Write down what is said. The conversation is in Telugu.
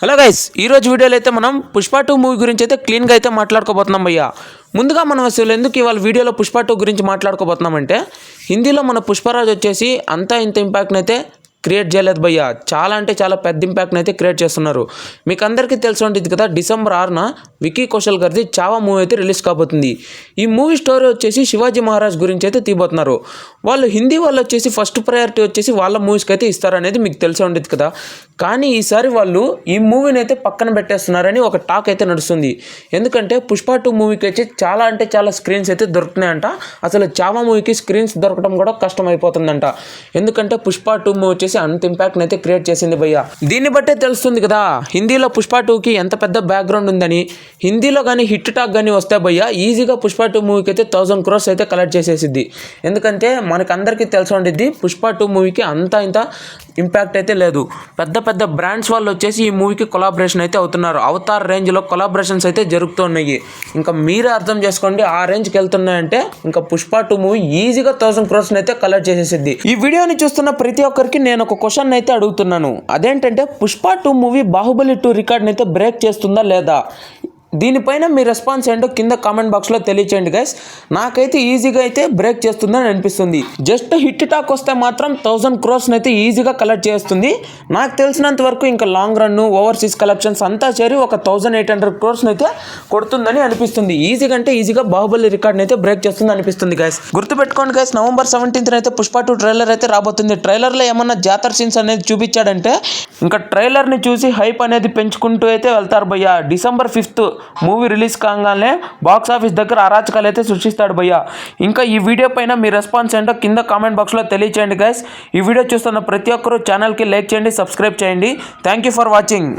హలో గైస్, ఈరోజు వీడియోలో అయితే మనం పుష్ప 2 మూవీ గురించి అయితే క్లీన్గా అయితే మాట్లాడుకోబోతున్నాం భయ్యా. ముందుగా మనం అసలు ఎందుకు ఇవాళ వీడియోలో పుష్ప 2 గురించి మాట్లాడుకోబోతున్నామంటే, హిందీలో మన పుష్పరాజ్ వచ్చేసి అంతా ఇంత ఇంపాక్ట్ని అయితే క్రియేట్ చేయలేదు భయ్యా. చాలా అంటే చాలా పెద్ద ఇంపాక్ట్ని అయితే క్రియేట్ చేస్తున్నారు. మీకు అందరికీ తెలిసి ఉంటుంది కదా, డిసెంబర్ 6న విక్కీ కౌశల్ గారిది చావా మూవీ అయితే రిలీజ్ కాబోతుంది. ఈ మూవీ స్టోరీ వచ్చేసి శివాజీ మహారాజ్ గురించి అయితే తీయబోతున్నారు. వాళ్ళు హిందీ వాళ్ళు వచ్చేసి ఫస్ట్ ప్రయారిటీ వచ్చేసి వాళ్ళ మూవీస్కి అయితే ఇస్తారనేది మీకు తెలిసి ఉంటుంది కదా. కానీ ఈసారి వాళ్ళు ఈ మూవీని అయితే పక్కన పెట్టేస్తున్నారని ఒక టాక్ అయితే నడుస్తుంది. ఎందుకంటే పుష్ప 2 మూవీకి వచ్చి చాలా అంటే చాలా స్క్రీన్స్ అయితే దొరుకుతున్నాయంట. అసలు చావా మూవీకి స్క్రీన్స్ దొరకడం కూడా కష్టం అయిపోతుందంట. ఎందుకంటే పుష్ప 2 మూవీ వచ్చేసి అంత ఇంపాక్ట్ని అయితే క్రియేట్ చేసింది భయ్య. దీన్ని బట్టే తెలుస్తుంది కదా హిందీలో పుష్ప 2కి ఎంత పెద్ద బ్యాక్గ్రౌండ్ ఉందని. హిందీలో కానీ హిట్ టాక్ కానీ వస్తే భయ్య ఈజీగా పుష్ప 2 మూవీకి అయితే 1000 crores అయితే కలెక్ట్ చేసేసిద్ది. ఎందుకంటే మనకు అందరికీ తెలిసి ఉండిద్ది పుష్ప 2 మూవీకి అంత ఇంత ఇంపాక్ట్ అయితే లేదు. పెద్ద పెద్ద బ్రాండ్స్ వాళ్ళు వచ్చేసి ఈ మూవీకి కొలాబరేషన్ అయితే అవుతున్నారు. అవతార్ రేంజ్లో కొలాబరేషన్స్ అయితే జరుగుతున్నాయి. ఇంకా మీరే అర్థం చేసుకోండి, ఆ రేంజ్కి వెళ్తున్నాయంటే ఇంకా పుష్ప 2 మూవీ ఈజీగా 1000 crores అయితే కలెక్ట్ చేసేసిద్ది. ఈ వీడియోని చూస్తున్న ప్రతి ఒక్కరికి నేను ఒక క్వశ్చన్ అయితే అడుగుతున్నాను. అదేంటంటే పుష్ప 2 మూవీ బాహుబలి 2 రికార్డ్ని అయితే బ్రేక్ చేస్తుందా లేదా? దీనిపైన మీ రెస్పాన్స్ ఏంటో కింద కామెంట్ బాక్స్లో తెలియచేయండి గైస్. నాకైతే ఈజీగా అయితే బ్రేక్ చేస్తుందని అనిపిస్తుంది. జస్ట్ హిట్ టాక్ వస్తే మాత్రం 1000 crores అయితే ఈజీగా కలెక్ట్ చేస్తుంది. నాకు తెలిసినంత వరకు ఇంకా లాంగ్ రన్ ఓవర్సీస్ కలెక్షన్స్ అంతా చేరి ఒక 1800 crores అయితే కొడుతుందని అనిపిస్తుంది. ఈజీగా అంటే ఈజీగా బాహుబలి రికార్డ్ని అయితే బ్రేక్ చేస్తుంది అనిపిస్తుంది గైస్. గుర్తుపెట్టుకోండి గైస్, November 17th అయితే పుష్ప 2 ట్రైలర్ అయితే రాబోతుంది. ట్రైలర్లో ఏమన్నా జాతర సీన్స్ అనేది చూపించాడంటే ఇంకా ట్రైలర్ని చూసి హైప్ అనేది పెంచుకుంటూ అయితే వెళ్తారు భయ్య. December 5th మూవీ రిలీజ్ కాగానే బాక్స్ ఆఫీస్ దగ్గర అరాచకాలు అయితే సృష్టిస్తాడు భయ్య. ఇంకా ఈ వీడియో పైన మీ రెస్పాన్స్ ఏంటో కింద కామెంట్ బాక్స్లో తెలియచేయండి గైస్. ఈ వీడియో చూస్తున్న ప్రతి ఒక్కరూ ఛానల్కి లైక్ చేయండి, సబ్స్క్రైబ్ చేయండి. Thank you for watching.